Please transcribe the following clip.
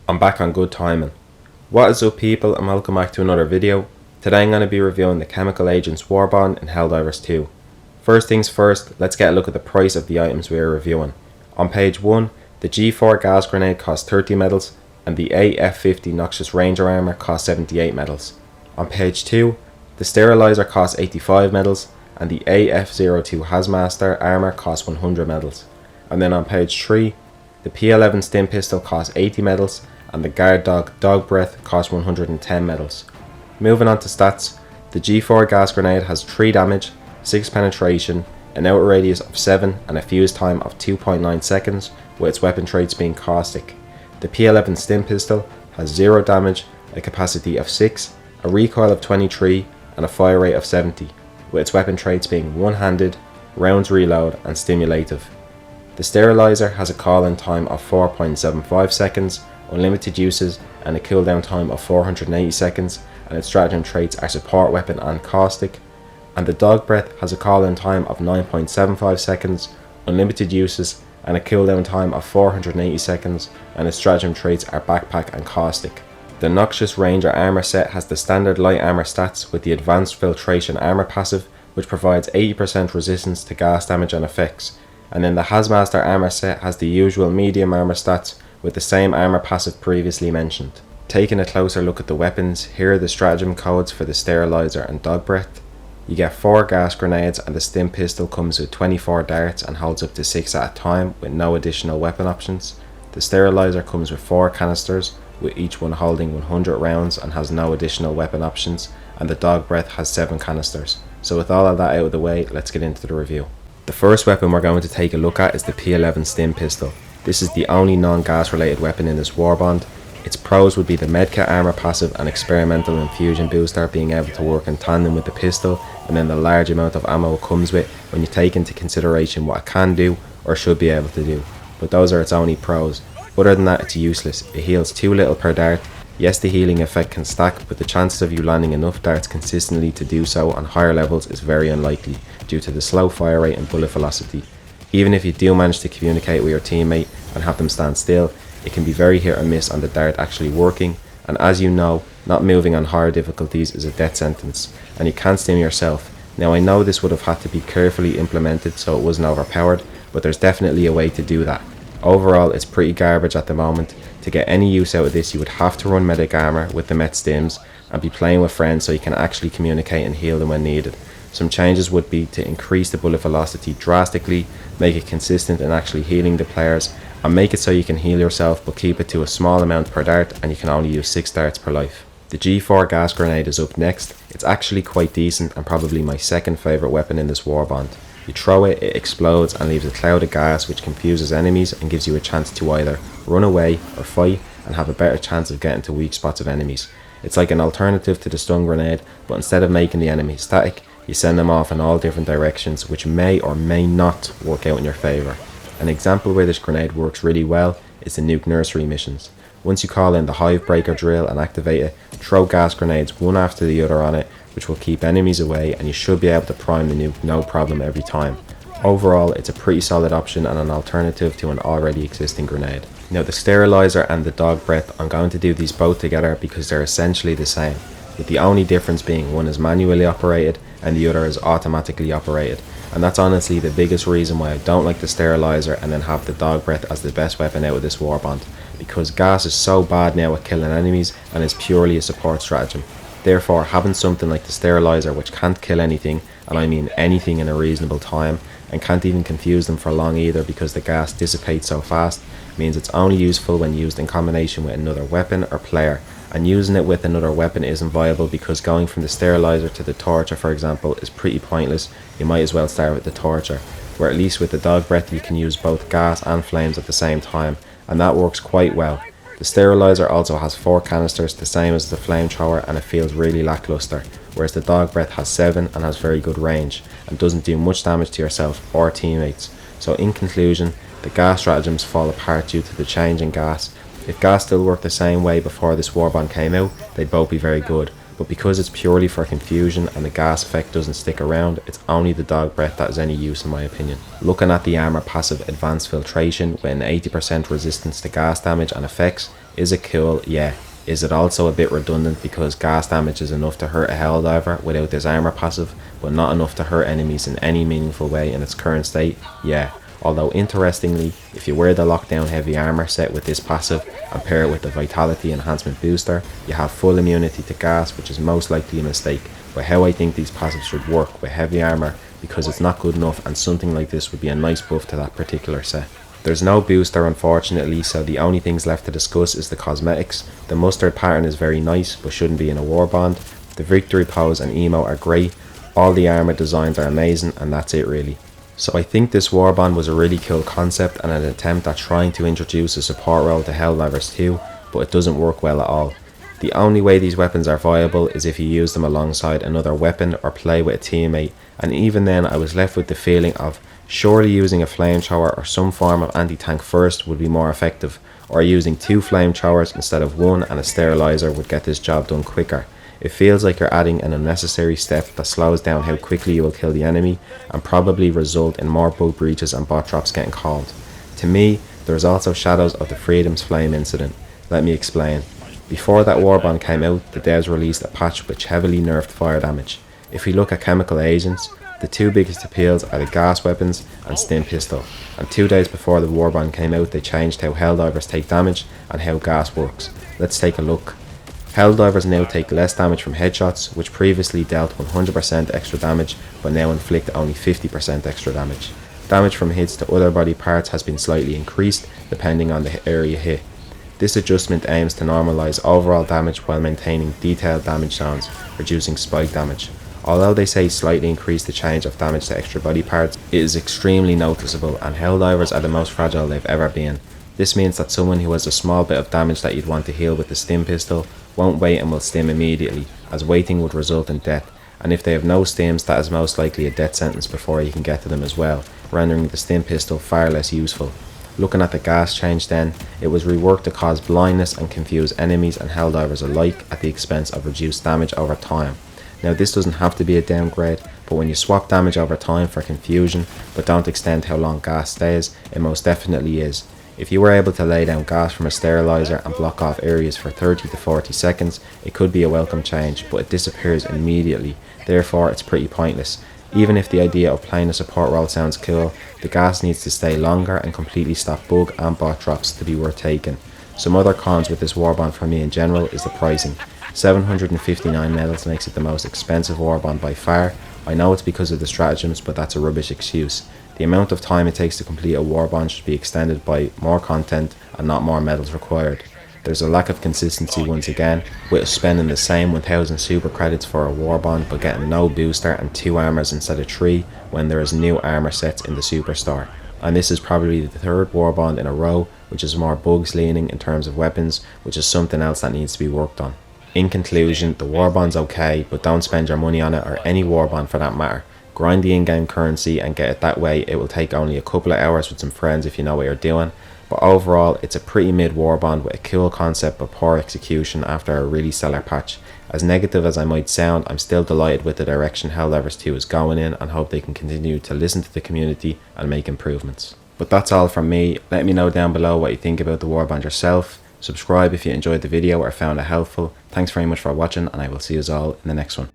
I'm back on good timing. What is up people, and welcome back to another video. Today I'm going to be reviewing the chemical agents Warbond in Helldivers 2. First things first, let's get a look at the price of the items we are reviewing. On page 1, the G4 gas grenade costs 30 medals and the AF50 Noxious Ranger armor costs 78 medals. On page 2, the Sterilizer costs 85 medals and the AF02 Hazmaster armor costs 100 medals. And then on page 3, the P11 Stim pistol costs 80 medals and the Guard Dog Breath costs 110 medals. Moving on to stats, the G4 gas grenade has 3 damage, 6 penetration, an outer radius of 7 and a fuse time of 2.9 seconds with its weapon traits being caustic. The P11 Stim pistol has 0 damage, a capacity of 6, a recoil of 23 and a fire rate of 70 with its weapon traits being one-handed, rounds reload and stimulative. The Sterilizer has a call-in time of 4.75 seconds, unlimited uses and a cooldown time of 480 seconds, and its stratagem traits are support weapon and caustic. And the Dog Breath has a call-in time of 9.75 seconds, unlimited uses and a cooldown time of 480 seconds, and its stratagem traits are backpack and caustic. The Noxious Ranger armor set has the standard light armor stats with the advanced filtration armor passive, which provides 80% resistance to gas damage and effects. And then the Hazmaster armor set has the usual medium armor stats with the same armor passive previously mentioned. Taking a closer look at the weapons, here are the stratagem codes for the Sterilizer and Dog Breath. You get 4 gas grenades and the Stim pistol comes with 24 darts and holds up to 6 at a time with no additional weapon options. The Sterilizer comes with 4 canisters with each one holding 100 rounds and has no additional weapon options, and the Dog Breath has 7 canisters. So with all of that out of the way, let's get into the review. The first weapon we're going to take a look at is the P11 Stim pistol. This is the only non-gas related weapon in this Warbond. Its pros would be the medkit armor passive and experimental infusion booster being able to work in tandem with the pistol, and then the large amount of ammo it comes with when you take into consideration what it can do or should be able to do. But those are its only pros. Other than that, it's useless. It heals too little per dart. Yes, the healing effect can stack, but the chances of you landing enough darts consistently to do so on higher levels is very unlikely due to the slow fire rate and bullet velocity. Even if you do manage to communicate with your teammate and have them stand still, it can be very hit or miss on the dart actually working, and as you know, not moving on higher difficulties is a death sentence, and you can't stim yourself. Now I know this would have had to be carefully implemented so it wasn't overpowered, but there's definitely a way to do that. Overall, it's pretty garbage at the moment. To get any use out of this, you would have to run medic armor with the met stims and be playing with friends so you can actually communicate and heal them when needed. Some changes would be to increase the bullet velocity drastically, make it consistent in actually healing the players, and make it so you can heal yourself but keep it to a small amount per dart and you can only use 6 darts per life. The G4 gas grenade is up next. It's actually quite decent and probably my second favourite weapon in this Warbond. You throw it, it explodes and leaves a cloud of gas which confuses enemies and gives you a chance to either run away or fight and have a better chance of getting to weak spots of enemies. It's like an alternative to the stun grenade, but instead of making the enemy static, you send them off in all different directions, which may or may not work out in your favour. An example where this grenade works really well is the nuke nursery missions. Once you call in the hive breaker drill and activate it, throw gas grenades one after the other on it, which will keep enemies away, and you should be able to prime the nuke no problem every time. Overall, it's a pretty solid option and an alternative to an already existing grenade. Now the Sterilizer and the Dog Breath, I'm going to do these both together because they're essentially the same, with the only difference being one is manually operated and the other is automatically operated. And that's honestly the biggest reason why I don't like the Sterilizer and then have the Dog Breath as the best weapon out of this Warbond, because gas is so bad now at killing enemies and is purely a support stratagem. Therefore, having something like the Sterilizer which can't kill anything, and I mean anything in a reasonable time, and can't even confuse them for long either because the gas dissipates so fast, means it's only useful when used in combination with another weapon or player, and using it with another weapon isn't viable because going from the Sterilizer to the Torture, for example, is pretty pointless. You might as well start with the Torture, where at least with the Dog Breath you can use both gas and flames at the same time, and that works quite well. The Sterilizer also has 4 canisters, the same as the flamethrower, and it feels really lackluster, whereas the Dog Breath has 7 and has very good range, and doesn't do much damage to yourself or teammates. So in conclusion, the gas stratagems fall apart due to the change in gas. If gas still worked the same way before this Warbond came out, they'd both be very good, but because it's purely for confusion and the gas effect doesn't stick around, it's only the Dog Breath that is any use in my opinion. Looking at the armor passive Advanced Filtration with an 80% resistance to gas damage and effects, Is it cool? Yeah. Is it also a bit redundant because gas damage is enough to hurt a Helldiver without this armor passive, but not enough to hurt enemies in any meaningful way in its current state? Yeah. Although interestingly, if you wear the lockdown heavy armor set with this passive and pair it with the vitality enhancement booster, you have full immunity to gas, which is most likely a mistake. But how I think these passives should work with heavy armor, because it's not good enough, and something like this would be a nice buff to that particular set. There's no booster unfortunately, so the only things left to discuss is the cosmetics. The mustard pattern is very nice but shouldn't be in a Warbond. The victory pose and emo are great, all the armor designs are amazing, and that's it really. So I think this Warbond was a really cool concept and an attempt at trying to introduce a support role to Helldivers 2, but it doesn't work well at all. The only way these weapons are viable is if you use them alongside another weapon or play with a teammate, and even then I was left with the feeling of surely using a flamethrower or some form of anti-tank first would be more effective, or using 2 flamethrowers instead of 1 and a sterilizer would get this job done quicker. It feels like you're adding an unnecessary step that slows down how quickly you will kill the enemy and probably result in more bug breaches and bot drops getting called. To me, there is also shadows of the Freedom's Flame incident. Let me explain. Before that Warbond came out, the devs released a patch which heavily nerfed fire damage. If we look at chemical agents, the 2 biggest appeals are the gas weapons and Stim pistol, and 2 days before the Warbond came out they changed how Helldivers take damage and how gas works. Let's take a look. Helldivers now take less damage from headshots, which previously dealt 100% extra damage but now inflict only 50% extra damage. Damage from hits to other body parts has been slightly increased depending on the area hit. This adjustment aims to normalise overall damage while maintaining detailed damage zones, reducing spike damage. Although they say slightly increase the change of damage to extra body parts, it is extremely noticeable, and Helldivers are the most fragile they've ever been. This means that someone who has a small bit of damage that you'd want to heal with the Stim pistol won't wait and will Stim immediately, as waiting would result in death, and if they have no Stims that is most likely a death sentence before you can get to them as well, rendering the Stim pistol far less useful. Looking at the gas change then, it was reworked to cause blindness and confuse enemies and Helldivers alike at the expense of reduced damage over time. Now this doesn't have to be a downgrade, but when you swap damage over time for confusion but don't extend how long gas stays, it most definitely is. If you were able to lay down gas from a sterilizer and block off areas for 30 to 40 seconds, it could be a welcome change, but it disappears immediately, therefore it's pretty pointless. Even if the idea of playing a support role sounds cool, the gas needs to stay longer and completely stop bug and bot drops to be worth taking. Some other cons with this Warbond for me in general is the pricing. 759 medals makes it the most expensive Warbond by far. I know it's because of the stratagems, but that's a rubbish excuse. The amount of time it takes to complete a Warbond should be extended by more content and not more medals required. There's a lack of consistency once again, with spending the same 1000 super credits for a Warbond but getting no booster and 2 armors instead of 3 when there is new armor sets in the superstar. And this is probably the 3rd Warbond in a row which is more bugs leaning in terms of weapons, which is something else that needs to be worked on. In conclusion, the Warbond's okay, but don't spend your money on it, or any Warbond for that matter. Grind the in-game currency and get it that way. It will take only a couple of hours with some friends if you know what you're doing, but overall it's a pretty mid Warbond with a cool concept but poor execution after a really stellar patch. As negative as I might sound, I'm still delighted with the direction Helldivers 2 is going in and hope they can continue to listen to the community and make improvements. But that's all from me. Let me know down below what you think about the Warbond yourself. Subscribe if you enjoyed the video or found it helpful. Thanks very much for watching, and I will see you all in the next one.